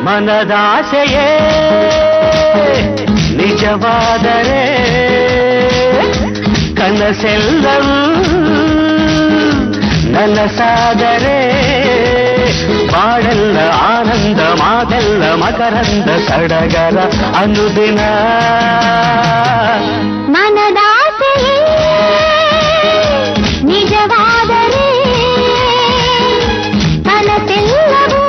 ಮನದಾಸೆಯೇ ನಿಜವಾದರೆ ಕನಸೆಲ್ಲವೂ ನನಸಾದರೆ ಬಾಳೆಲ್ಲ ಆನಂದ ಮಾತೆಲ್ಲ ಮಕರಂದ ಸಡಗರ ಅನುದಿನ ಮನದಾಸೆಯೇ ನಿಜವಾದರೆ ಕನಸೆಲ್ಲವೂ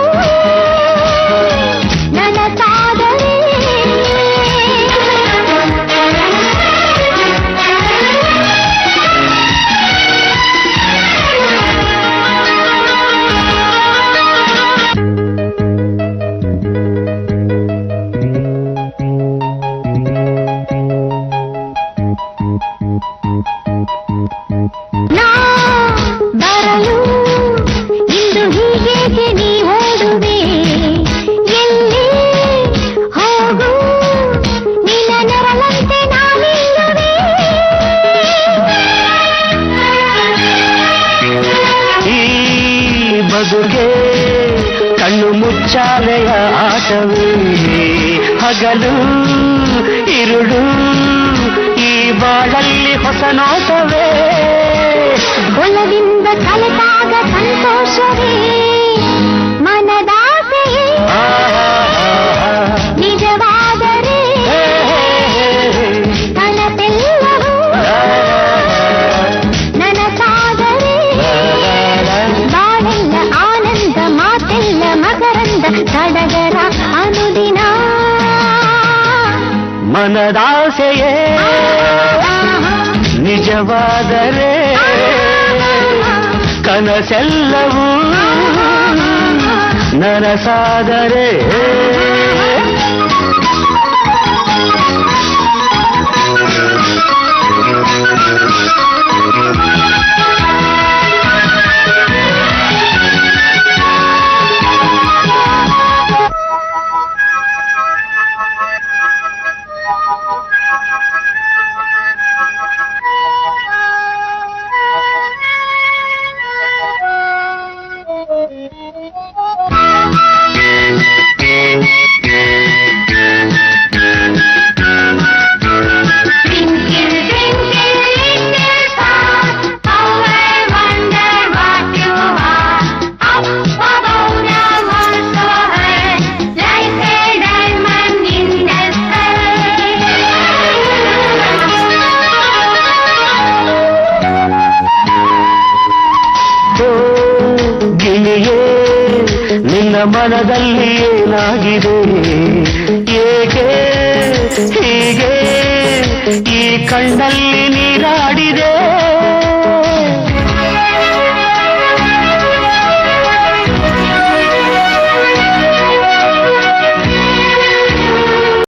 ನನಸಾದರೆ ಬದುಕೆ ಕಣ್ಣು ಮುಚ್ಚಾಲೆಯ ಆಟವೇ ಹಗಲು ಇರುಳು ಈ ಬಾಳಲ್ಲಿ ಹೊಸ ನೋಟವೇ ಒಳಗಿಂದ ಕಲೆತಾಗ ಸಂತೋಷವೇ ಮನದಾಸೆಯೇ ನಿಜವಾದರೆ ಕನಸೆಲ್ಲವೂ ನನಸಾದರೆ ಬಾಳೆಲ್ಲ ಆನಂದ ಮಾತೆಲ್ಲ ಮಕರಂದ ಸಡಗರ ಅನುದಿನ ಮನದಾಸೆಯೇ ನಿಜವಾದರೆ ಕನಸೆಲ್ಲವೂ ನನಸಾದರೆ ನಿನ್ನ ಮನದಲ್ಲಿ ಏನಾಗಿದೆ ಏಕೆ ಹೀಗೆ ಈ ಕಣ್ಣಲ್ಲಿ ನೀರ